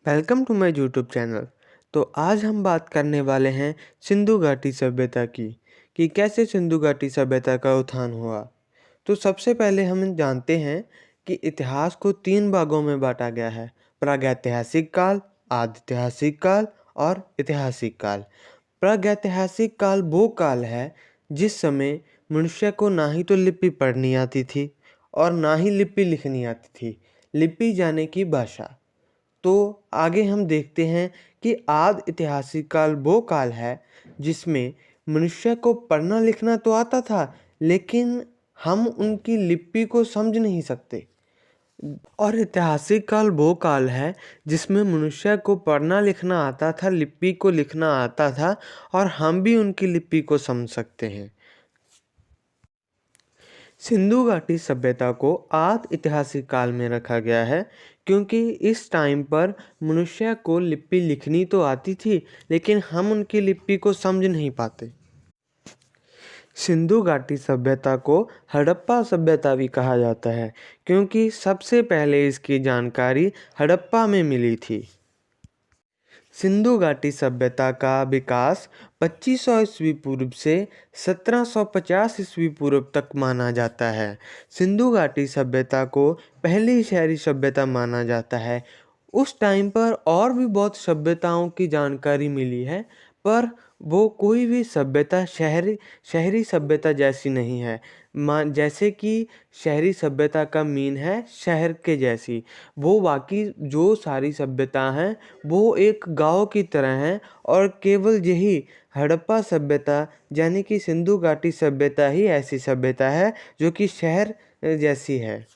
Welcome to my YouTube channel. तो आज हम बात करने वाले हैं सिंधु घाटी सभ्यता की कि कैसे सिंधु घाटी सभ्यता का उत्थान हुआ। तो सबसे पहले हम जानते हैं कि इतिहास को 3 भागों में बांटा गया है: प्रागैतिहासिक काल, आदिऐतिहासिक काल और ऐतिहासिक काल। प्रागैतिहासिक काल वो काल है जिस समय मनुष्य को ना ही तो लिपि पढ़नी आती थी और ना ही लिपि लिखनी आती थी, लिपि यानी कि भाषा। तो आगे हम देखते हैं कि आदि ऐतिहासिक काल वो काल है जिसमें मनुष्य को पढ़ना लिखना तो आता था, लेकिन हम उनकी लिपि को समझ नहीं सकते। और ऐतिहासिक काल वो काल है जिसमें मनुष्य को पढ़ना लिखना आता था, लिपि को लिखना आता था और हम भी उनकी लिपि को समझ सकते हैं। सिंधु घाटी सभ्यता को आदि ऐतिहासिक काल में रखा गया है क्योंकि इस टाइम पर मनुष्य को लिपि लिखनी तो आती थी, लेकिन हम उनकी लिपि को समझ नहीं पाते। सिंधु घाटी सभ्यता को हड़प्पा सभ्यता भी कहा जाता है क्योंकि सबसे पहले इसकी जानकारी हड़प्पा में मिली थी। सिंधु घाटी सभ्यता का विकास 2500 ईस्वी पूर्व से 1750 ईस्वी पूर्व तक माना जाता है। सिंधु घाटी सभ्यता को पहली शहरी सभ्यता माना जाता है। उस टाइम पर और भी बहुत सभ्यताओं की जानकारी मिली है, पर वो कोई भी सभ्यता शहरी सभ्यता जैसी नहीं है। जैसे कि शहरी सभ्यता का मीन है शहर के जैसी, वो बाकी जो सारी सभ्यता हैं वो एक गांव की तरह हैं और केवल यही हड़प्पा सभ्यता यानी कि सिंधु घाटी सभ्यता ही ऐसी सभ्यता है जो कि शहर जैसी है।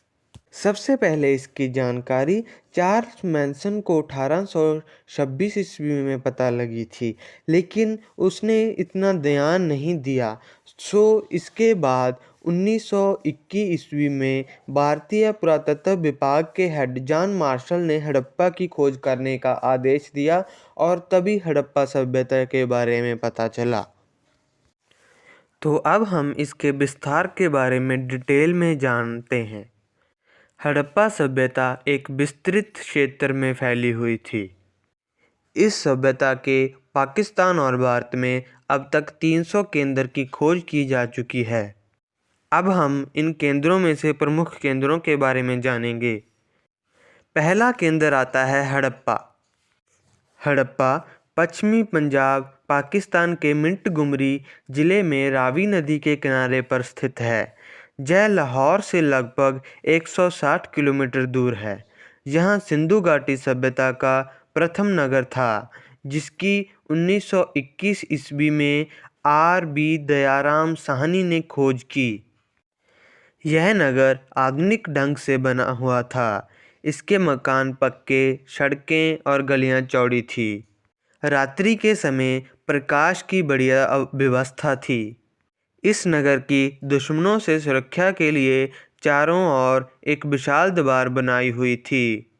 सबसे पहले इसकी जानकारी चार्ल्स मैनसन को 1826 ईस्वी में पता लगी थी, लेकिन उसने इतना ध्यान नहीं दिया। इसके बाद 1921 ईस्वी में भारतीय पुरातत्व विभाग के हेड जॉन मार्शल ने हड़प्पा की खोज करने का आदेश दिया और तभी हड़प्पा सभ्यता के बारे में पता चला। तो अब हम इसके विस्तार के बारे में डिटेल में जानते हैं। हड़प्पा सभ्यता एक विस्तृत क्षेत्र में फैली हुई थी। इस सभ्यता के पाकिस्तान और भारत में अब तक 300 केंद्र की खोज की जा चुकी है। अब हम इन केंद्रों में से प्रमुख केंद्रों के बारे में जानेंगे। पहला केंद्र आता है हड़प्पा। हड़प्पा पश्चिमी पंजाब पाकिस्तान के मिंटगुमरी जिले में रावी नदी के किनारे पर स्थित है। यह लाहौर से लगभग 160 किलोमीटर दूर है। यहाँ सिंधु घाटी सभ्यता का प्रथम नगर था, जिसकी 1921 ईस्वी में R.B. दयाराम साहनी ने खोज की। यह नगर आधुनिक ढंग से बना हुआ था। इसके मकान पक्के, सड़कें और गलियां चौड़ी थी। रात्रि के समय प्रकाश की बढ़िया व्यवस्था थी। इस नगर की दुश्मनों से सुरक्षा के लिए चारों ओर एक विशाल दीवार बनाई हुई थी।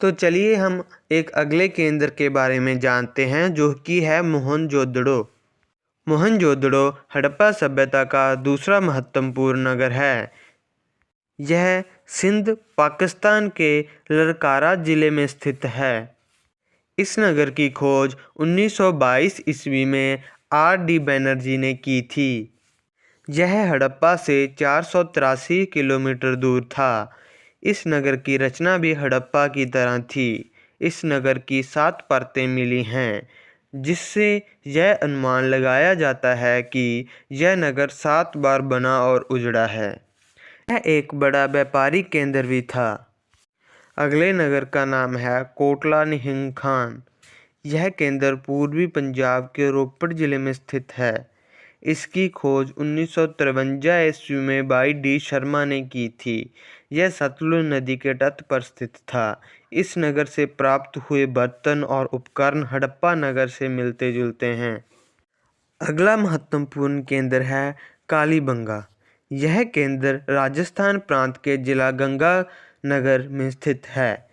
तो चलिए हम एक अगले केंद्र के बारे में जानते हैं जो कि है मोहनजोदड़ो। मोहनजोदड़ो हड़प्पा सभ्यता का दूसरा महत्वपूर्ण नगर है। यह सिंध पाकिस्तान के ललकारा जिले में स्थित है। इस नगर की खोज 1922 ईस्वी में R.D. बैनर्जी ने की थी। यह हड़प्पा से 483 किलोमीटर दूर था। इस नगर की रचना भी हड़प्पा की तरह थी। इस नगर की 7 परतें मिली हैं, जिससे यह अनुमान लगाया जाता है कि यह नगर 7 बार बना और उजड़ा है। यह एक बड़ा व्यापारिक केंद्र भी था। अगले नगर का नाम है कोटला निहंग खान। यह केंद्र पूर्वी पंजाब के रोपड़ जिले में स्थित है। इसकी खोज 1953 ईस्वी में भाई डी शर्मा ने की थी। यह सतलुज नदी के तट पर स्थित था। इस नगर से प्राप्त हुए बर्तन और उपकरण हड़प्पा नगर से मिलते जुलते हैं। अगला महत्वपूर्ण केंद्र है कालीबंगा। यह केंद्र राजस्थान प्रांत के जिला गंगानगर में स्थित है।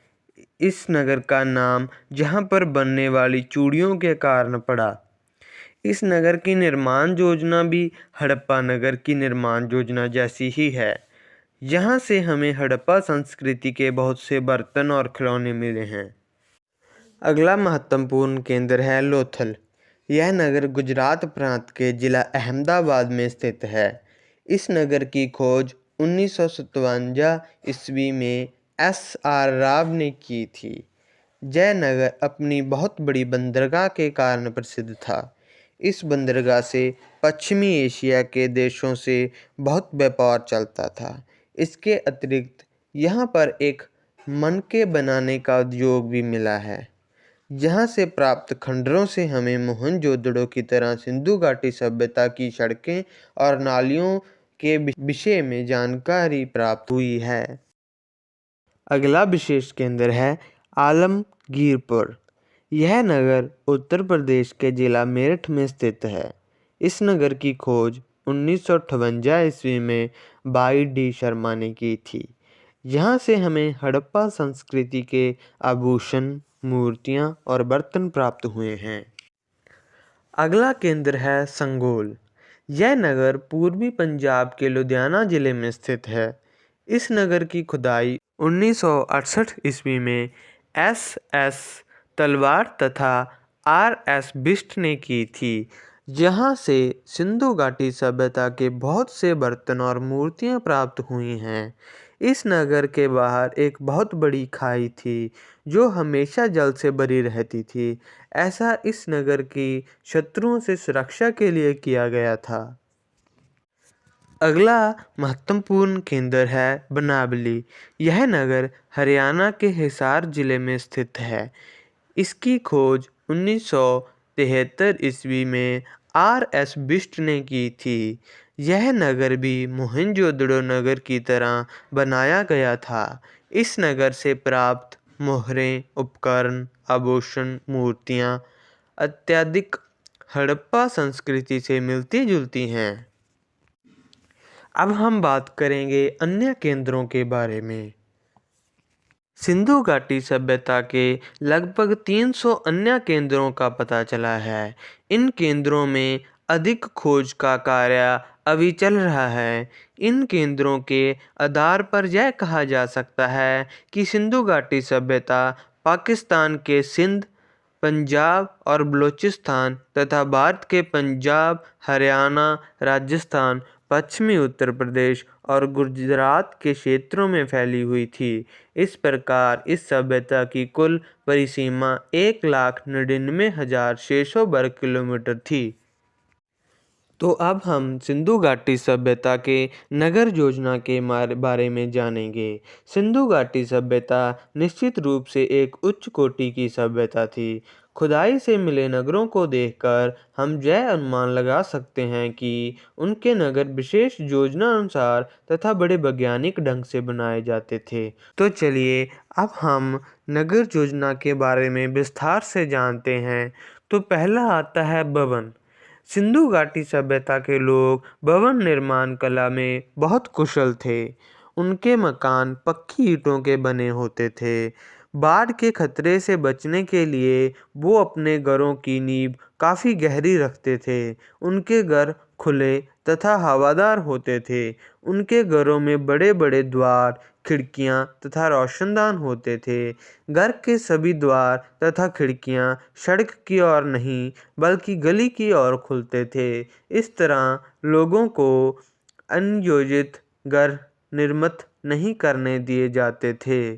इस नगर का नाम जहां पर बनने वाली चूड़ियों के कारण पड़ा। इस नगर की निर्माण योजना भी हड़प्पा नगर की निर्माण योजना जैसी ही है। यहाँ से हमें हड़प्पा संस्कृति के बहुत से बर्तन और खिलौने मिले हैं। अगला महत्वपूर्ण केंद्र है लोथल। यह नगर गुजरात प्रांत के जिला अहमदाबाद में स्थित है। इस नगर की खोज 1957 ईस्वी में S.R. राव ने की थी। यह नगर अपनी बहुत बड़ी बंदरगाह के कारण प्रसिद्ध था। इस बंदरगाह से पश्चिमी एशिया के देशों से बहुत व्यापार चलता था। इसके अतिरिक्त यहाँ पर एक मनके बनाने का उद्योग भी मिला है। यहाँ से प्राप्त खंडरों से हमें मोहनजोदड़ो की तरह सिंधु घाटी सभ्यता की सड़कें और नालियों के विषय में जानकारी प्राप्त हुई है। अगला विशेष केंद्र है आलमगीरपुर। यह नगर उत्तर प्रदेश के जिला मेरठ में स्थित है। इस नगर की खोज 1958 ईस्वी में बाई डी शर्मा ने की थी। यहाँ से हमें हड़प्पा संस्कृति के आभूषण, मूर्तियाँ और बर्तन प्राप्त हुए हैं। अगला केंद्र है संगोल। यह नगर पूर्वी पंजाब के लुधियाना जिले में स्थित है। इस नगर की खुदाई 1968 ईस्वी में S.S. तलवार तथा R.S. बिष्ट ने की थी। जहाँ से सिंधु घाटी सभ्यता के बहुत से बर्तन और मूर्तियाँ प्राप्त हुई हैं। इस नगर के बाहर एक बहुत बड़ी खाई थी जो हमेशा जल से भरी रहती थी। ऐसा इस नगर की शत्रुओं से सुरक्षा के लिए किया गया था। अगला महत्वपूर्ण केंद्र है बनावली। यह नगर हरियाणा के हिसार जिले में स्थित है। इसकी खोज 1973 ईस्वी में R.S. बिष्ट ने की थी। यह नगर भी मोहनजोदड़ो नगर की तरह बनाया गया था। इस नगर से प्राप्त मोहरें, उपकरण, आभूषण, मूर्तियाँ अत्यधिक हड़प्पा संस्कृति से मिलती जुलती हैं। अब हम बात करेंगे अन्य केंद्रों के बारे में। सिंधु घाटी सभ्यता के लगभग 300 अन्य केंद्रों का पता चला है। इन केंद्रों में अधिक खोज का कार्य अभी चल रहा है। इन केंद्रों के आधार पर यह कहा जा सकता है कि सिंधु घाटी सभ्यता पाकिस्तान के सिंध, पंजाब और बलूचिस्तान तथा भारत के पंजाब, हरियाणा, राजस्थान, पश्चिमी उत्तर प्रदेश और गुजरात के क्षेत्रों में फैली हुई थी। इस प्रकार इस सभ्यता की कुल परिसीमा 1,99,600 वर्ग किलोमीटर थी। तो अब हम सिंधु घाटी सभ्यता के नगर योजना के बारे में जानेंगे। सिंधु घाटी सभ्यता निश्चित रूप से एक उच्च कोटि की सभ्यता थी। खुदाई से मिले नगरों को देखकर हम यह अनुमान लगा सकते हैं कि उनके नगर विशेष योजना अनुसार तथा बड़े वैज्ञानिक ढंग से बनाए जाते थे। तो चलिए अब हम नगर योजना के बारे में विस्तार से जानते हैं। तो पहला आता है भवन। सिंधु घाटी सभ्यता के लोग भवन निर्माण कला में बहुत कुशल थे। उनके मकान पक्की ईंटों के बने होते थे। बाढ़ के खतरे से बचने के लिए वो अपने घरों की नींव काफ़ी गहरी रखते थे। उनके घर खुले तथा हवादार होते थे। उनके घरों में बड़े बड़े द्वार, खिड़कियां तथा रोशनदान होते थे। घर के सभी द्वार तथा खिड़कियां सड़क की ओर नहीं बल्कि गली की ओर खुलते थे। इस तरह लोगों को अनियोजित घर निर्मित नहीं करने दिए जाते थे।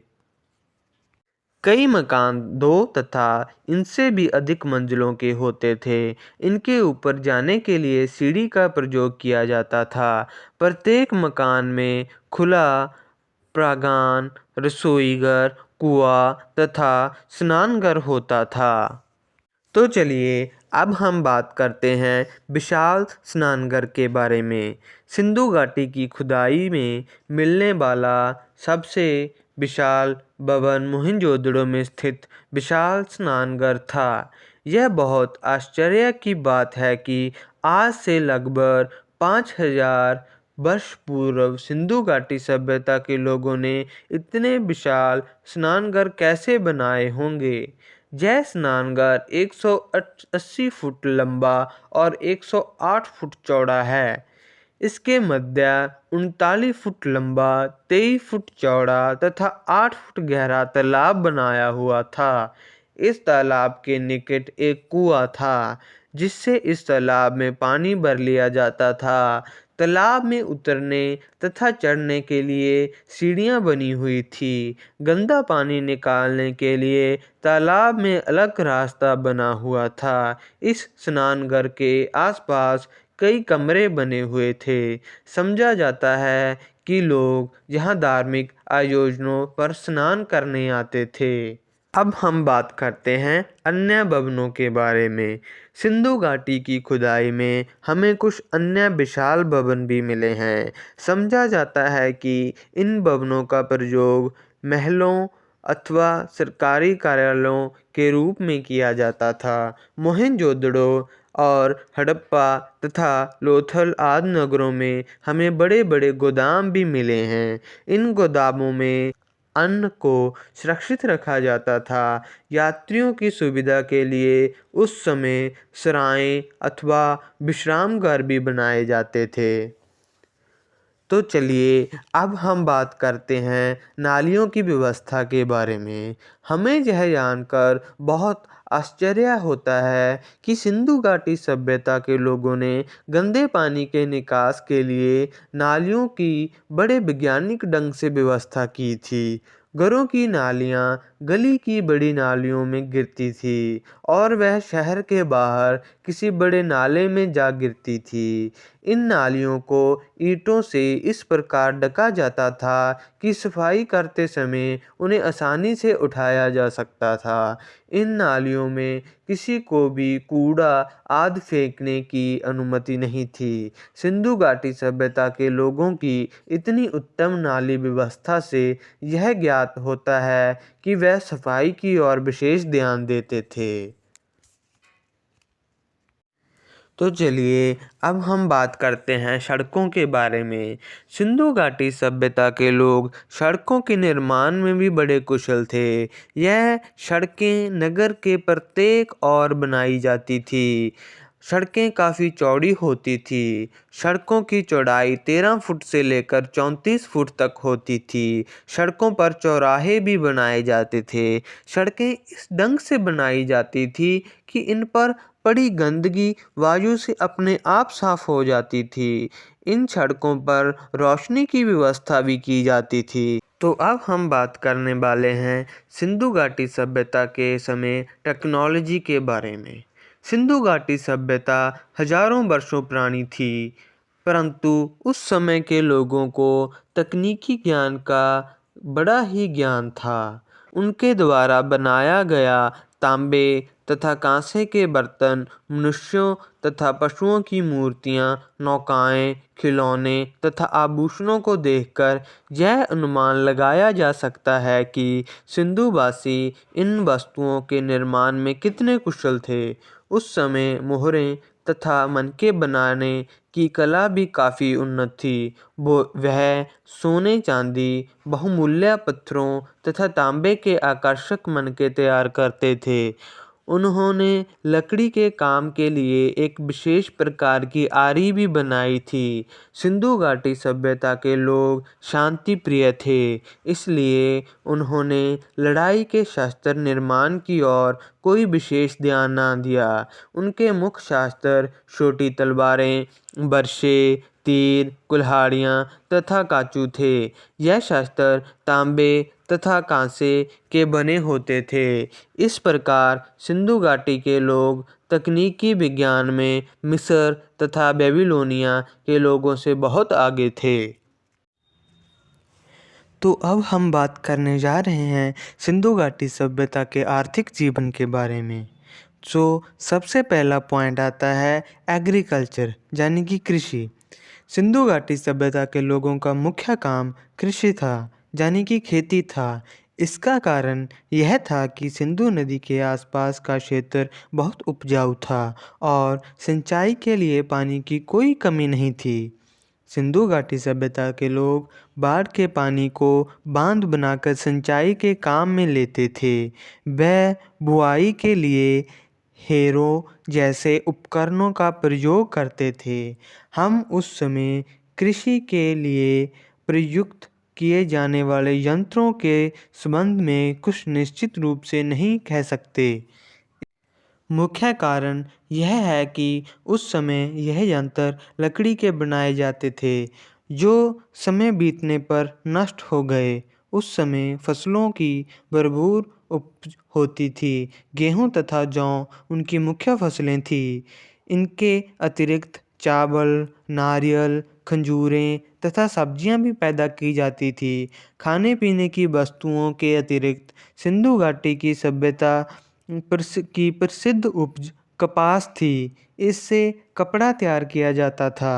कई मकान 2 तथा इनसे भी अधिक मंजिलों के होते थे। इनके ऊपर जाने के लिए सीढ़ी का प्रयोग किया जाता था। प्रत्येक मकान में खुला प्रांगण, रसोईघर, कुआं तथा स्नानघर होता था। तो चलिए अब हम बात करते हैं विशाल स्नानघर के बारे में। सिंधु घाटी की खुदाई में मिलने वाला सबसे विशाल भवन मोहनजोदड़ो में स्थित विशाल स्नानघर था। यह बहुत आश्चर्य की बात है कि आज से लगभग 5,000 वर्ष पूर्व सिंधु घाटी सभ्यता के लोगों ने इतने विशाल स्नानघर कैसे बनाए होंगे। यह स्नानघर 180 फुट लंबा और 108 फुट चौड़ा है। इसके मध्य 39 फुट लंबा, 23 फुट चौड़ा तथा 8 फुट गहरा तालाब बनाया हुआ था। इस तालाब के निकट एक कुआं था जिससे इस तालाब में पानी भर लिया जाता था। तालाब में उतरने तथा चढ़ने के लिए सीढ़ियां बनी हुई थी। गंदा पानी निकालने के लिए तालाब में अलग रास्ता बना हुआ था। इस स्नानघर के आसपास कई कमरे बने हुए थे। समझा जाता है कि लोग यहाँ धार्मिक आयोजनों पर स्नान करने आते थे। अब हम बात करते हैं अन्य भवनों के बारे में। सिंधु घाटी की खुदाई में हमें कुछ अन्य विशाल भवन भी मिले हैं। समझा जाता है कि इन भवनों का प्रयोग महलों अथवा सरकारी कार्यालयों के रूप में किया जाता था। मोहनजोदड़ो और हड़प्पा तथा लोथल आदि नगरों में हमें बड़े बड़े गोदाम भी मिले हैं। इन गोदामों में अन्न को सुरक्षित रखा जाता था। यात्रियों की सुविधा के लिए उस समय सराय अथवा विश्राम घर भी बनाए जाते थे। तो चलिए अब हम बात करते हैं नालियों की व्यवस्था के बारे में। हमें यह जानकर बहुत आश्चर्य होता है कि सिंधु घाटी सभ्यता के लोगों ने गंदे पानी के निकास के लिए नालियों की बड़े वैज्ञानिक ढंग से व्यवस्था की थी। घरों की नालियाँ गली की बड़ी नालियों में गिरती थी और वह शहर के बाहर किसी बड़े नाले में जा गिरती थी। इन नालियों को ईंटों से इस प्रकार ढका जाता था कि सफाई करते समय उन्हें आसानी से उठाया जा सकता था। इन नालियों में किसी को भी कूड़ा आदि फेंकने की अनुमति नहीं थी। सिंधु घाटी सभ्यता के लोगों की इतनी उत्तम नाली व्यवस्था से यह ज्ञात होता है कि वह सफाई की ओर विशेष ध्यान देते थे। तो चलिए अब हम बात करते हैं सड़कों के बारे में। सिंधु घाटी सभ्यता के लोग सड़कों के निर्माण में भी बड़े कुशल थे। यह सड़कें नगर के प्रत्येक ओर बनाई जाती थी। सड़कें काफ़ी चौड़ी होती थी। सड़कों की चौड़ाई 13 फुट से लेकर 34 फुट तक होती थी। सड़कों पर चौराहे भी बनाए जाते थे। सड़कें इस ढंग से बनाई जाती थी कि इन पर पड़ी गंदगी वायु से अपने आप साफ हो जाती थी। इन सड़कों पर रोशनी की व्यवस्था भी की जाती थी। तो अब हम बात करने वाले हैं सिंधु घाटी सभ्यता के समय टेक्नोलॉजी के बारे में। सिंधु घाटी सभ्यता हजारों वर्षों पुरानी थी, परंतु उस समय के लोगों को तकनीकी ज्ञान का बड़ा ही ज्ञान था। उनके द्वारा बनाया गया तांबे तथा कांसे के बर्तन, मनुष्यों तथा पशुओं की मूर्तियाँ, नौकाएँ, खिलौने तथा आभूषणों को देखकर यह अनुमान लगाया जा सकता है कि सिंधुवासी इन वस्तुओं के निर्माण में कितने कुशल थे। उस समय मोहरें तथा मनके बनाने की कला भी काफ़ी उन्नत थी। वह सोने चांदी, बहुमूल्य पत्थरों तथा तांबे के आकर्षक मनके तैयार करते थे। उन्होंने लकड़ी के काम के लिए एक विशेष प्रकार की आरी भी बनाई थी। सिंधु घाटी सभ्यता के लोग शांति प्रिय थे, इसलिए उन्होंने लड़ाई के शस्त्र निर्माण की ओर कोई विशेष ध्यान ना दिया। उनके मुख्य शस्त्र छोटी तलवारें, बरछे, तीर, कुल्हाड़ियाँ तथा काचू थे। यह शस्त्र तांबे तथा कांसे के बने होते थे। इस प्रकार सिंधु घाटी के लोग तकनीकी विज्ञान में मिस्र तथा बेबीलोनिया के लोगों से बहुत आगे थे। तो अब हम बात करने जा रहे हैं सिंधु घाटी सभ्यता के आर्थिक जीवन के बारे में। सबसे पहला पॉइंट आता है एग्रीकल्चर यानी कि कृषि। सिंधु घाटी सभ्यता के लोगों का मुख्य काम कृषि था यानी कि खेती था। इसका कारण यह था कि सिंधु नदी के आसपास का क्षेत्र बहुत उपजाऊ था और सिंचाई के लिए पानी की कोई कमी नहीं थी। सिंधु घाटी सभ्यता के लोग बाढ़ के पानी को बांध बनाकर सिंचाई के काम में लेते थे। वह बुआई के लिए हेरो जैसे उपकरणों का प्रयोग करते थे। हम उस समय कृषि के लिए प्रयुक्त किए जाने वाले यंत्रों के संबंध में कुछ निश्चित रूप से नहीं कह सकते। मुख्य कारण यह है कि उस समय यह यंत्र लकड़ी के बनाए जाते थे जो समय बीतने पर नष्ट हो गए। उस समय फसलों की भरपूर उपज होती थी। गेहूँ तथा जौ उनकी मुख्य फसलें थीं। इनके अतिरिक्त चावल, नारियल, खंजूरें तथा सब्जियां भी पैदा की जाती थी। खाने पीने की वस्तुओं के अतिरिक्त सिंधु घाटी की सभ्यता की प्रसिद्ध उपज कपास थी। इससे कपड़ा तैयार किया जाता था।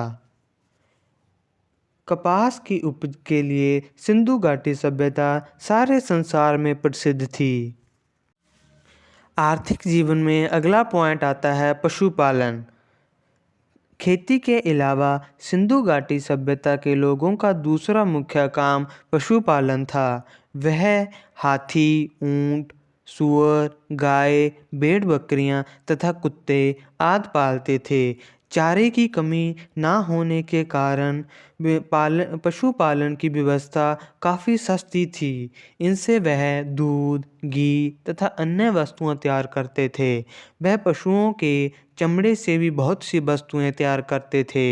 कपास की उपज के लिए सिंधु घाटी सभ्यता सारे संसार में प्रसिद्ध थी। आर्थिक जीवन में अगला पॉइंट आता है पशुपालन। खेती के अलावा सिंधु घाटी सभ्यता के लोगों का दूसरा मुख्य काम पशुपालन था। वह हाथी, ऊंट, सूअर, गाय, भेड़ बकरियां तथा कुत्ते आदि पालते थे। चारे की कमी ना होने के कारण पशुपालन की व्यवस्था काफ़ी सस्ती थी। इनसे वह दूध, घी तथा अन्य वस्तुएं तैयार करते थे। वह पशुओं के चमड़े से भी बहुत सी वस्तुएं तैयार करते थे।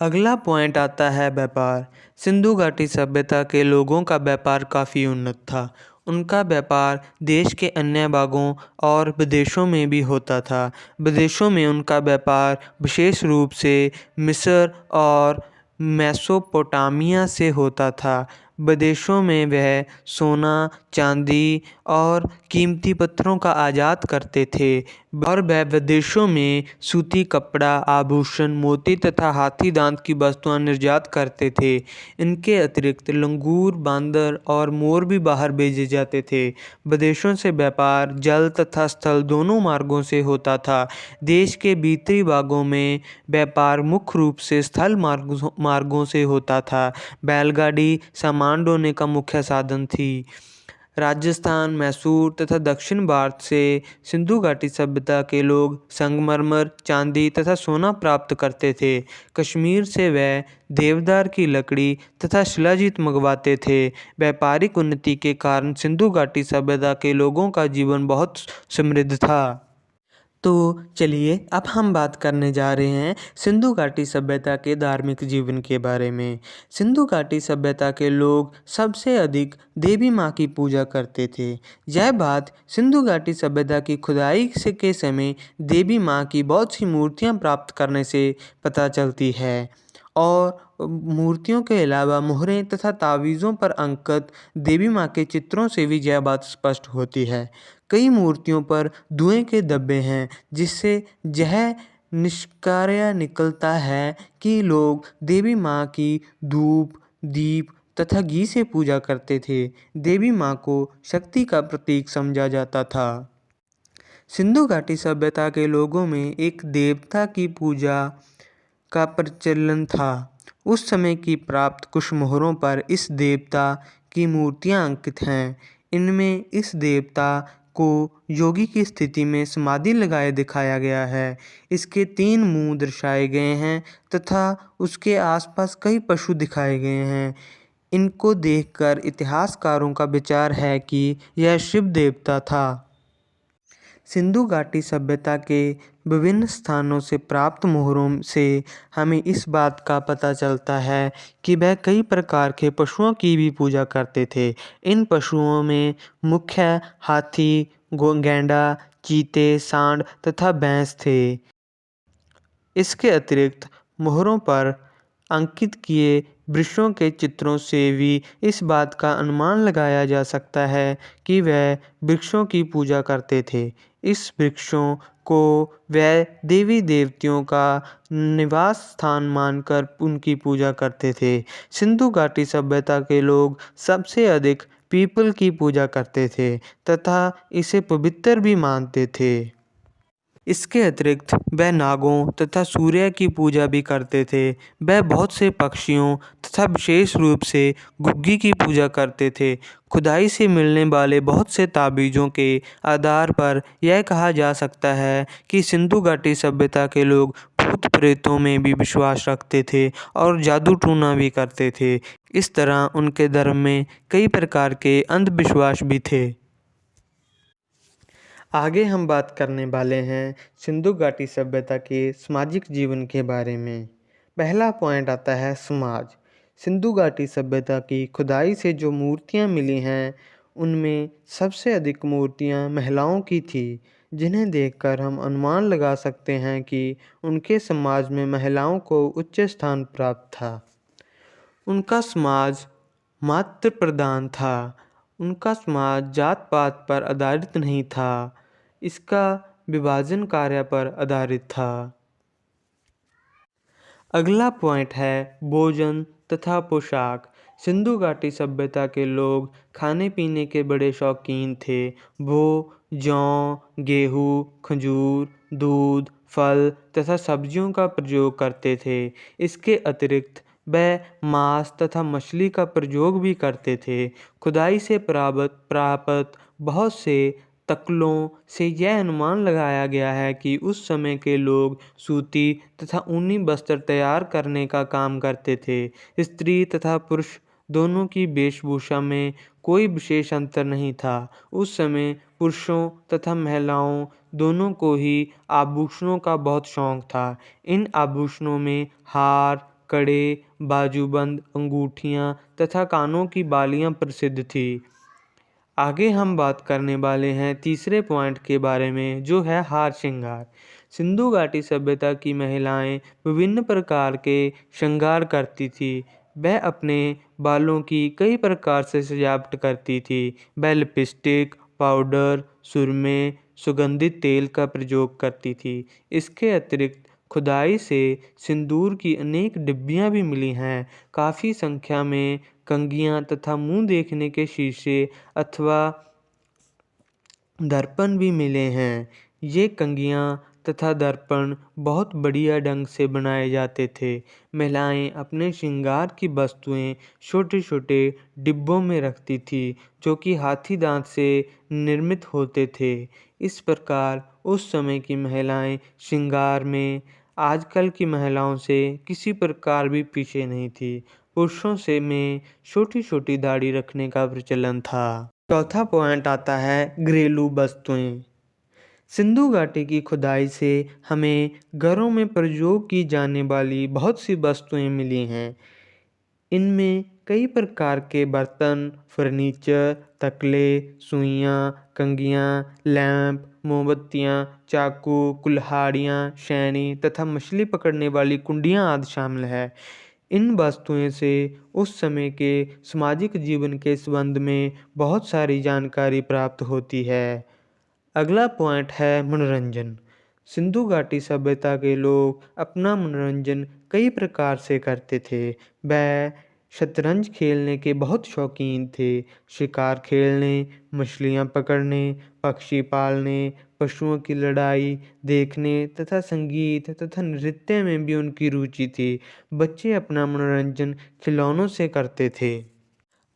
अगला पॉइंट आता है व्यापार। सिंधु घाटी सभ्यता के लोगों का व्यापार काफ़ी उन्नत था। उनका व्यापार देश के अन्य भागों और विदेशों में भी होता था। विदेशों में उनका व्यापार विशेष रूप से मिस्र और मेसोपोटामिया से होता था। विदेशों में वह सोना, चांदी और कीमती पत्थरों का आयात करते थे और वह विदेशों में सूती कपड़ा, आभूषण, मोती तथा हाथी दांत की वस्तुएं निर्यात करते थे। इनके अतिरिक्त लंगूर, बांदर और मोर भी बाहर भेजे जाते थे। विदेशों से व्यापार जल तथा स्थल दोनों मार्गों से होता था। देश के भीतरी भागों में व्यापार मुख्य रूप से स्थल मार्गों से होता था। बैलगाड़ी सामान ढोने का मुख्य साधन थी। राजस्थान, मैसूर तथा दक्षिण भारत से सिंधु घाटी सभ्यता के लोग संगमरमर, चांदी तथा सोना प्राप्त करते थे। कश्मीर से वह देवदार की लकड़ी तथा शिलाजीत मंगवाते थे। व्यापारिक उन्नति के कारण सिंधु घाटी सभ्यता के लोगों का जीवन बहुत समृद्ध था। तो चलिए अब हम बात करने जा रहे हैं सिंधु घाटी सभ्यता के धार्मिक जीवन के बारे में। सिंधु घाटी सभ्यता के लोग सबसे अधिक देवी माँ की पूजा करते थे। यह बात सिंधु घाटी सभ्यता की खुदाई के समय देवी माँ की बहुत सी मूर्तियाँ प्राप्त करने से पता चलती है और मूर्तियों के अलावा मोहरें तथा तावीज़ों पर अंकित देवी माँ के चित्रों से भी यह बात स्पष्ट होती है। कई मूर्तियों पर धुएं के धब्बे हैं जिससे यह निष्कर्ष निकलता है कि लोग देवी माँ की धूप, दीप तथा घी से पूजा करते थे। देवी माँ को शक्ति का प्रतीक समझा जाता था। सिंधु घाटी सभ्यता के लोगों में एक देवता की पूजा का प्रचलन था। उस समय की प्राप्त कुछ मोहरों पर इस देवता की मूर्तियां अंकित हैं। इनमें इस देवता को योगी की स्थिति में समाधि लगाए दिखाया गया है। इसके 3 मुंह दर्शाए गए हैं तथा उसके आसपास कई पशु दिखाए गए हैं। इनको देखकर इतिहासकारों का विचार है कि यह शिव देवता था। सिंधु घाटी सभ्यता के विभिन्न स्थानों से प्राप्त मोहरों से हमें इस बात का पता चलता है कि वह कई प्रकार के पशुओं की भी पूजा करते थे। इन पशुओं में मुख्य हाथी, गैंडा, चीते, सांड तथा भैंस थे। इसके अतिरिक्त मोहरों पर अंकित किए वृक्षों के चित्रों से भी इस बात का अनुमान लगाया जा सकता है कि वह वृक्षों की पूजा करते थे। इस वृक्षों को वह देवी देवतियों का निवास स्थान मानकर उनकी पूजा करते थे। सिंधु घाटी सभ्यता के लोग सबसे अधिक पीपल की पूजा करते थे तथा इसे पवित्र भी मानते थे। इसके अतिरिक्त वह नागों तथा सूर्य की पूजा भी करते थे। वह बहुत से पक्षियों तथा विशेष रूप से गुग्गी की पूजा करते थे। खुदाई से मिलने वाले बहुत से ताबीज़ों के आधार पर यह कहा जा सकता है कि सिंधु घाटी सभ्यता के लोग भूत प्रेतों में भी विश्वास रखते थे और जादू टूना भी करते थे। इस तरह उनके धर्म में कई प्रकार के अंधविश्वास भी थे। आगे हम बात करने वाले हैं सिंधु घाटी सभ्यता के सामाजिक जीवन के बारे में। पहला पॉइंट आता है समाज। सिंधु घाटी सभ्यता की खुदाई से जो मूर्तियां मिली हैं उनमें सबसे अधिक मूर्तियां महिलाओं की थी, जिन्हें देखकर हम अनुमान लगा सकते हैं कि उनके समाज में महिलाओं को उच्च स्थान प्राप्त था। उनका समाज मातृ प्रधान था। उनका समाज जात पात पर आधारित नहीं था, इसका विभाजन कार्य पर आधारित था। अगला पॉइंट है भोजन तथा पोशाक। सिंधु घाटी सभ्यता के लोग खाने पीने के बड़े शौकीन थे। वो जौ, गेहूँ, खजूर, दूध, फल तथा सब्जियों का प्रयोग करते थे। इसके अतिरिक्त वह मांस तथा मछली का प्रयोग भी करते थे। खुदाई से प्राप्त बहुत से तकलों से यह अनुमान लगाया गया है कि उस समय के लोग सूती तथा ऊनी वस्त्र तैयार करने का काम करते थे। स्त्री तथा पुरुष दोनों की वेशभूषा में कोई विशेष अंतर नहीं था। उस समय पुरुषों तथा महिलाओं दोनों को ही आभूषणों का बहुत शौक था। इन आभूषणों में हार, कड़े, बाजूबंद, अंगूठियाँ तथा कानों की बालियाँ प्रसिद्ध थी। आगे हम बात करने वाले हैं तीसरे पॉइंट के बारे में, जो है हार श्रृंगार। सिंधु घाटी सभ्यता की महिलाएं विभिन्न प्रकार के श्रृंगार करती थी। वह अपने बालों की कई प्रकार से सजावट करती थी। वह लिपस्टिक, पाउडर, सुरमे, सुगंधित तेल का प्रयोग करती थी। इसके अतिरिक्त खुदाई से सिंदूर की अनेक डिब्बियाँ भी मिली हैं। काफ़ी संख्या में कंघियाँ तथा मुंह देखने के शीशे अथवा दर्पण भी मिले हैं। ये कंघियाँ तथा दर्पण बहुत बढ़िया ढंग से बनाए जाते थे। महिलाएं अपने श्रृंगार की वस्तुएं छोटे छोटे डिब्बों में रखती थी, जो कि हाथी दांत से निर्मित होते थे। इस प्रकार उस समय की महिलाएं श्रृंगार में आजकल की महिलाओं से किसी प्रकार भी पीछे नहीं थी। पुरुषों से में छोटी छोटी दाढ़ी रखने का प्रचलन था। चौथा पॉइंट आता है घरेलू वस्तुएं। सिंधु घाटी की खुदाई से हमें घरों में प्रयोग की जाने वाली बहुत सी वस्तुएं मिली हैं। इनमें कई प्रकार के बर्तन, फर्नीचर, तकले, सुइयाँ, कंघियाँ, लैंप, मोमबत्तियाँ, चाकू, कुल्हाड़ियाँ, छेनी तथा मछली पकड़ने वाली कुंडियाँ आदि शामिल है। इन वस्तुओं से उस समय के सामाजिक जीवन के संबंध में बहुत सारी जानकारी प्राप्त होती है। अगला पॉइंट है मनोरंजन। सिंधु घाटी सभ्यता के लोग अपना मनोरंजन कई प्रकार से करते थे। वह शतरंज खेलने के बहुत शौकीन थे। शिकार खेलने, मछलियाँ पकड़ने, पक्षी पालने, पशुओं की लड़ाई देखने तथा संगीत तथा नृत्य में भी उनकी रुचि थी। बच्चे अपना मनोरंजन खिलौनों से करते थे।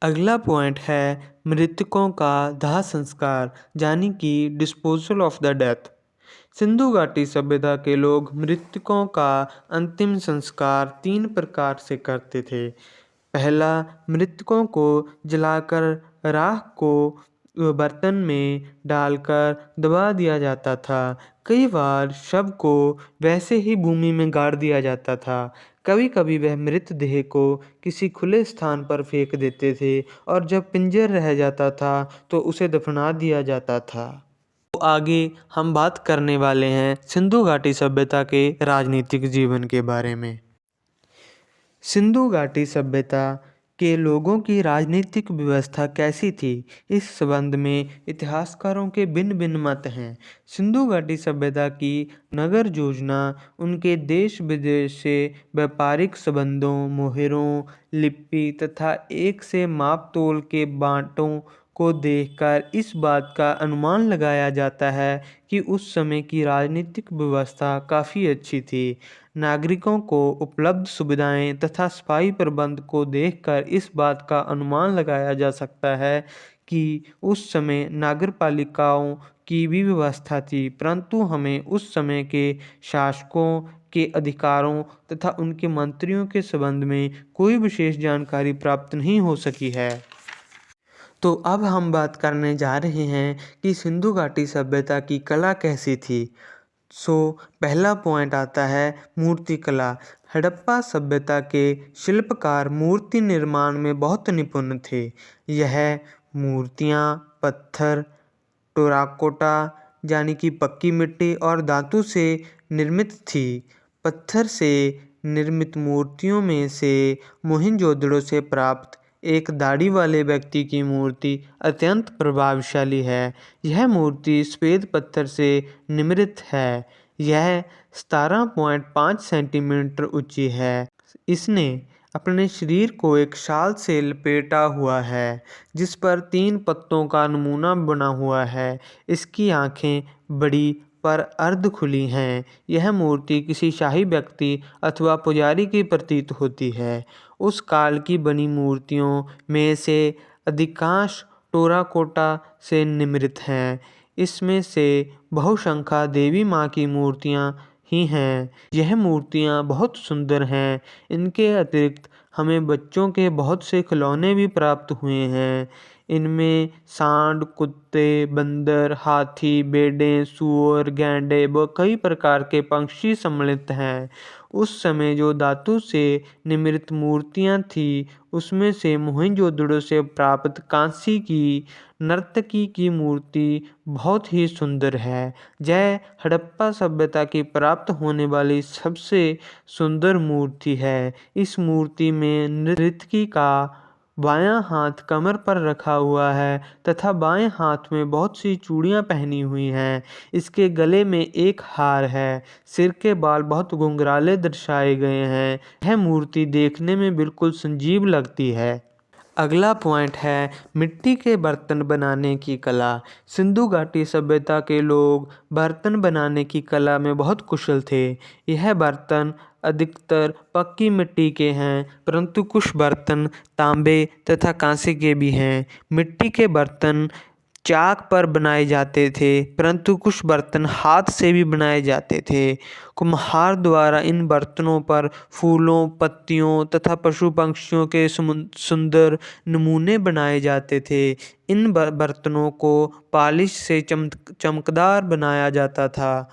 अगला पॉइंट है मृतकों का दाह संस्कार, यानी कि disposal of the death. Sindhu घाटी सभ्यता के लोग मृतकों का अंतिम संस्कार 3 प्रकार से करते थे। पहला, मृतकों को जलाकर राख को बर्तन में डालकर दबा दिया जाता था। कई बार शव को वैसे ही भूमि में गाड़ दिया जाता था। कभी कभी वह मृतदेह को किसी खुले स्थान पर फेंक देते थे और जब पिंजर रह जाता था तो उसे दफना दिया जाता था। तो आगे हम बात करने वाले हैं सिंधु घाटी सभ्यता के राजनीतिक जीवन के बारे में। सिंधु घाटी सभ्यता के लोगों की राजनीतिक व्यवस्था कैसी थी, इस संबंध में इतिहासकारों के भिन्न भिन्न मत हैं। सिंधु घाटी सभ्यता की नगर योजना उनके देश विदेश से व्यापारिक संबंधों, मोहरों, लिपि तथा एक से माप तोल के बांटों को देखकर इस बात का अनुमान लगाया जाता है कि उस समय की राजनीतिक व्यवस्था काफ़ी अच्छी थी। नागरिकों को उपलब्ध सुविधाएं तथा सफाई प्रबंध को देखकर इस बात का अनुमान लगाया जा सकता है कि उस समय नगरपालिकाओं की भी व्यवस्था थी, परंतु हमें उस समय के शासकों के अधिकारों तथा उनके मंत्रियों के संबंध में कोई विशेष जानकारी प्राप्त नहीं हो सकी है। तो अब हम बात करने जा रहे हैं कि सिंधु घाटी सभ्यता की कला कैसी थी। पहला पॉइंट आता है मूर्ति कला। हड़प्पा सभ्यता के शिल्पकार मूर्ति निर्माण में बहुत निपुण थे। यह मूर्तियाँ पत्थर, टेराकोटा यानी कि पक्की मिट्टी और धातु से निर्मित थी। पत्थर से निर्मित मूर्तियों में से मोहनजोदड़ो से प्राप्त एक दाढ़ी वाले व्यक्ति की मूर्ति अत्यंत प्रभावशाली है। यह मूर्ति श्वेत पत्थर से निर्मित है। यह 17.5 सेंटीमीटर ऊंची है। इसने अपने शरीर को एक शाल से लपेटा हुआ है जिस पर 3 पत्तों का नमूना बना हुआ है। इसकी आंखें बड़ी पर अर्ध खुली हैं। यह मूर्ति किसी शाही व्यक्ति अथवा पुजारी की प्रतीत होती है। उस काल की बनी मूर्तियों में से अधिकांश टेराकोटा से निर्मित हैं। इसमें से बहुसंख्या देवी माँ की मूर्तियाँ ही हैं। यह मूर्तियाँ बहुत सुंदर हैं। इनके अतिरिक्त हमें बच्चों के बहुत से खिलौने भी प्राप्त हुए हैं। इनमें सांड, कुत्ते, बंदर, हाथी, भेड़ें, सूअर, गैंडे व कई प्रकार के पंछी सम्मिलित हैं। उस समय जो धातु से निर्मित मूर्तियाँ थीं उसमें से मोहनजोदड़ो से प्राप्त कांसी की नर्तकी की मूर्ति बहुत ही सुंदर है। यह हड़प्पा सभ्यता की प्राप्त होने वाली सबसे सुंदर मूर्ति है। इस मूर्ति में नर्तकी का बायां हाथ कमर पर रखा हुआ है तथा बाएं हाथ में बहुत सी चूड़ियां पहनी हुई हैं। इसके गले में एक हार है। सिर के बाल बहुत घुंघराले दर्शाए गए हैं। यह मूर्ति देखने में बिल्कुल संजीव लगती है। अगला पॉइंट है मिट्टी के बर्तन बनाने की कला। सिंधु घाटी सभ्यता के लोग बर्तन बनाने की कला में बहुत कुशल थे। यह बर्तन अधिकतर पक्की मिट्टी के हैं, परंतु कुछ बर्तन तांबे तथा कांसे के भी हैं। मिट्टी के बर्तन चाक पर बनाए जाते थे, परंतु कुछ बर्तन हाथ से भी बनाए जाते थे। कुम्हार द्वारा इन बर्तनों पर फूलों, पत्तियों तथा पशु पक्षियों के सुंदर नमूने बनाए जाते थे। इन बर्तनों को पालिश से चमकदार बनाया जाता था।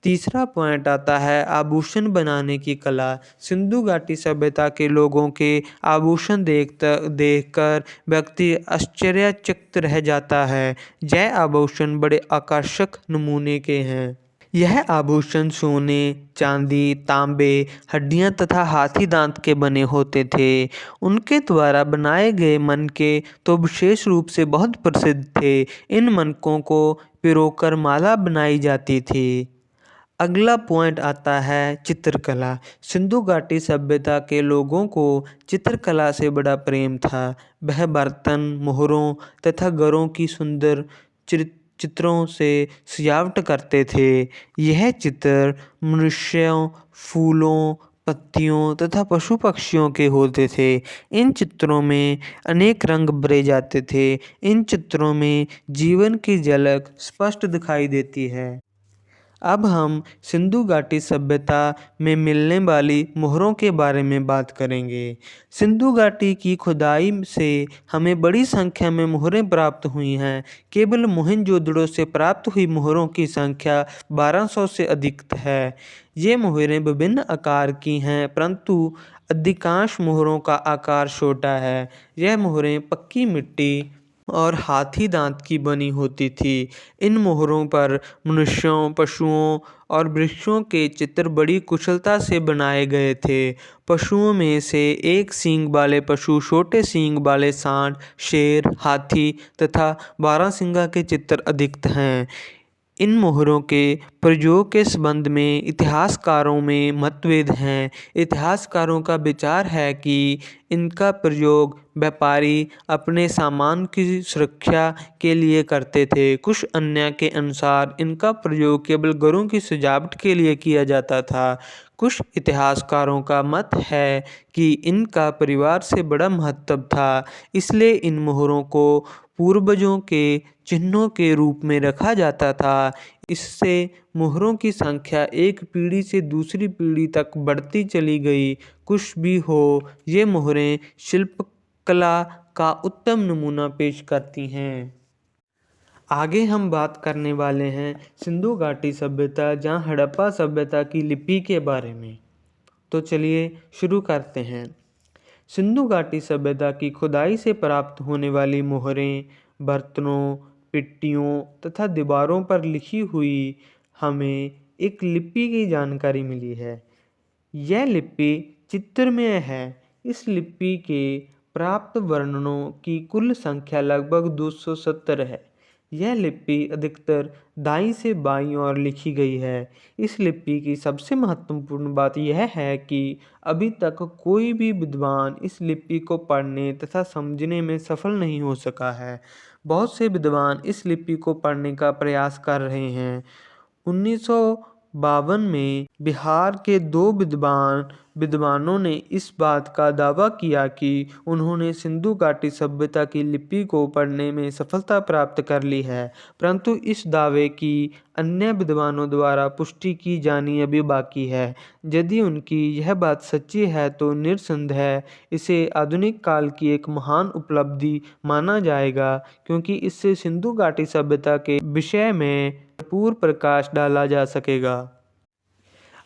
तीसरा पॉइंट आता है आभूषण बनाने की कला। सिंधु घाटी सभ्यता के लोगों के आभूषण देखकर व्यक्ति आश्चर्यचकित रह जाता है। यह आभूषण बड़े आकर्षक नमूने के हैं। यह आभूषण सोने, चांदी, तांबे, हड्डियां तथा हाथी दांत के बने होते थे। उनके द्वारा बनाए गए मनके तो विशेष रूप से बहुत प्रसिद्ध थे। इन मनकों को पिरोकर माला बनाई जाती थी। अगला पॉइंट आता है चित्रकला। सिंधु घाटी सभ्यता के लोगों को चित्रकला से बड़ा प्रेम था। वह बर्तन, मोहरों तथा घरों की सुंदर चित्रों से सजावट करते थे। यह चित्र मनुष्यों, फूलों, पत्तियों तथा पशु पक्षियों के होते थे। इन चित्रों में अनेक रंग भरे जाते थे। इन चित्रों में जीवन की झलक स्पष्ट दिखाई देती है। अब हम सिंधु घाटी सभ्यता में मिलने वाली मोहरों के बारे में बात करेंगे। सिंधु घाटी की खुदाई से हमें बड़ी संख्या में मोहरें प्राप्त हुई हैं। केवल मोहनजोदड़ो से प्राप्त हुई मोहरों की संख्या 1200 से अधिक है। ये मोहरें विभिन्न आकार की हैं, परंतु अधिकांश मोहरों का आकार छोटा है। यह मोहरें पक्की मिट्टी और हाथी दांत की बनी होती थी। इन मोहरों पर मनुष्यों, पशुओं और वृक्षों के चित्र बड़ी कुशलता से बनाए गए थे। पशुओं में से एक सींग वाले पशु, छोटे सींग वाले सांड, शेर, हाथी तथा बारहसिंगा के चित्र अधिक हैं। इन मोहरों के प्रयोग के संबंध में इतिहासकारों में मतभेद हैं। इतिहासकारों का विचार है कि इनका प्रयोग व्यापारी अपने सामान की सुरक्षा के लिए करते थे। कुछ अन्य के अनुसार इनका प्रयोग केवल घरों की सजावट के लिए किया जाता था। कुछ इतिहासकारों का मत है कि इनका परिवार से बड़ा महत्व था, इसलिए इन मोहरों को पूर्वजों के चिन्हों के रूप में रखा जाता था। इससे मोहरों की संख्या एक पीढ़ी से दूसरी पीढ़ी तक बढ़ती चली गई। कुछ भी हो, ये मोहरें शिल्पकला का उत्तम नमूना पेश करती हैं। आगे हम बात करने वाले हैं सिंधु घाटी सभ्यता जहाँ हड़प्पा सभ्यता की लिपि के बारे में। तो चलिए शुरू करते हैं। सिंधु घाटी सभ्यता की खुदाई से प्राप्त होने वाली मोहरें, बर्तनों, पिट्टियों तथा दीवारों पर लिखी हुई हमें एक लिपि की जानकारी मिली है। यह लिपि चित्रमय है। इस लिपि के प्राप्त वर्णनों की कुल संख्या लगभग 270 है। यह लिपि अधिकतर दाईं से बाईं ओर लिखी गई है। इस लिपि की सबसे महत्वपूर्ण बात यह है कि अभी तक कोई भी विद्वान इस लिपि को पढ़ने तथा समझने में सफल नहीं हो सका है। बहुत से विद्वान इस लिपि को पढ़ने का प्रयास कर रहे हैं। 1952 में बिहार के दो विद्वानों ने इस बात का दावा किया कि उन्होंने सिंधु घाटी सभ्यता की लिपि को पढ़ने में सफलता प्राप्त कर ली है, परंतु इस दावे की अन्य विद्वानों द्वारा पुष्टि की जानी अभी बाकी है। यदि उनकी यह बात सच्ची है तो निस्संदेह इसे आधुनिक काल की एक महान उपलब्धि माना जाएगा, क्योंकि इससे सिंधु घाटी सभ्यता के विषय में भरपूर प्रकाश डाला जा सकेगा।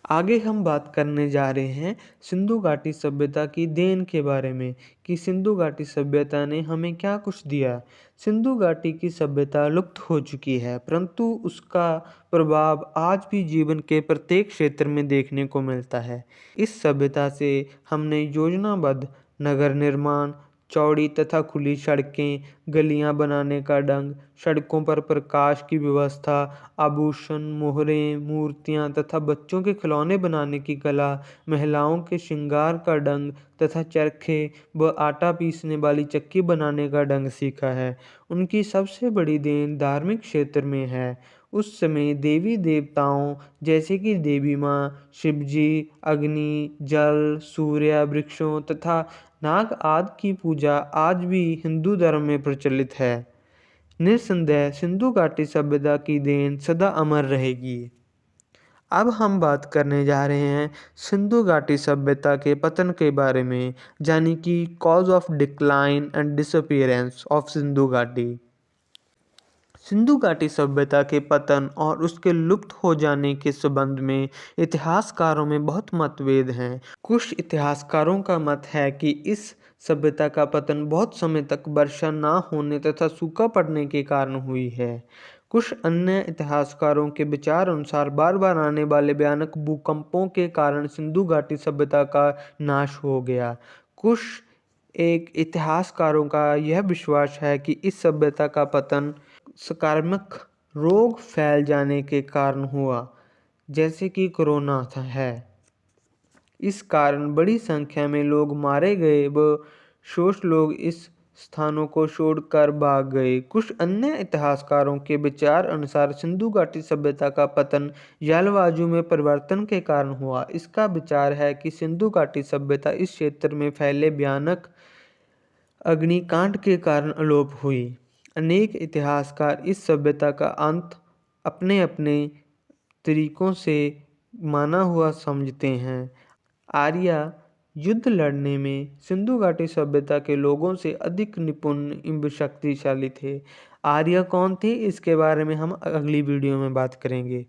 आगे हम बात करने जा रहे हैं सिंधु घाटी सभ्यता की देन के बारे में कि सिंधु घाटी सभ्यता ने हमें क्या कुछ दिया। सिंधु घाटी की सभ्यता लुप्त हो चुकी है, परंतु उसका प्रभाव आज भी जीवन के प्रत्येक क्षेत्र में देखने को मिलता है। इस सभ्यता से हमने योजनाबद्ध नगर निर्माण, चौड़ी तथा खुली सड़कें, गलियां बनाने का ढंग, सड़कों पर प्रकाश की व्यवस्था, आभूषण, मोहरें, मूर्तियां तथा बच्चों के खिलौने बनाने की कला, महिलाओं के श्रृंगार का ढंग तथा चरखे व आटा पीसने वाली चक्की बनाने का ढंग सीखा है। उनकी सबसे बड़ी देन धार्मिक क्षेत्र में है। उस समय देवी देवताओं जैसे कि देवी माँ, शिवजी, अग्नि, जल, सूर्य, वृक्षों तथा नाग आदि की पूजा आज भी हिंदू धर्म में प्रचलित है। निस्संदेह सिंधु घाटी सभ्यता की देन सदा अमर रहेगी। अब हम बात करने जा रहे हैं सिंधु घाटी सभ्यता के पतन के बारे में, यानी कि cause of decline and disappearance of Sindhu घाटी। सिंधु घाटी सभ्यता के पतन और उसके लुप्त हो जाने के संबंध में इतिहासकारों में बहुत मतभेद हैं। कुछ इतिहासकारों का मत है कि इस सभ्यता का पतन बहुत समय तक वर्षा न होने तथा सूखा पड़ने के कारण हुई है। कुछ अन्य इतिहासकारों के विचार अनुसार बार बार आने वाले भयानक भूकंपों के कारण सिंधु घाटी सभ्यता का नाश हो गया। कुछ एक इतिहासकारों का यह विश्वास है कि इस सभ्यता का पतन संक्रामक रोग फैल जाने के कारण हुआ, जैसे कि कोरोना है। इस कारण बड़ी संख्या में लोग मारे गए व शेष लोग इस स्थानों को छोड़कर भाग गए। कुछ अन्य इतिहासकारों के विचार अनुसार सिंधु घाटी सभ्यता का पतन जलवायु में परिवर्तन के कारण हुआ। इसका विचार है कि सिंधु घाटी सभ्यता इस क्षेत्र में फैले भयानक अग्निकांड के कारण अलोप हुई। अनेक इतिहासकार इस सभ्यता का अंत अपने अपने तरीकों से माना हुआ समझते हैं। आर्य युद्ध लड़ने में सिंधु घाटी सभ्यता के लोगों से अधिक निपुण एवं शक्तिशाली थे। आर्य कौन थे, इसके बारे में हम अगली वीडियो में बात करेंगे।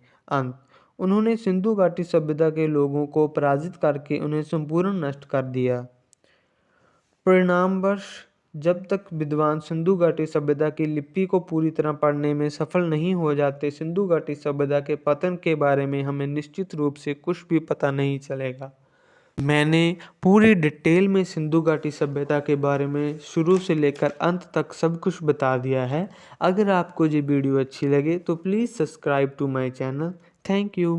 उन्होंने सिंधु घाटी सभ्यता के लोगों को पराजित करके उन्हें संपूर्ण नष्ट कर दिया। परिणामवश जब तक विद्वान सिंधु घाटी सभ्यता की लिपि को पूरी तरह पढ़ने में सफल नहीं हो जाते, सिंधु घाटी सभ्यता के पतन के बारे में हमें निश्चित रूप से कुछ भी पता नहीं चलेगा। मैंने पूरी डिटेल में सिंधु घाटी सभ्यता के बारे में शुरू से लेकर अंत तक सब कुछ बता दिया है। अगर आपको ये वीडियो अच्छी लगे तो please subscribe to my channel. Thank you.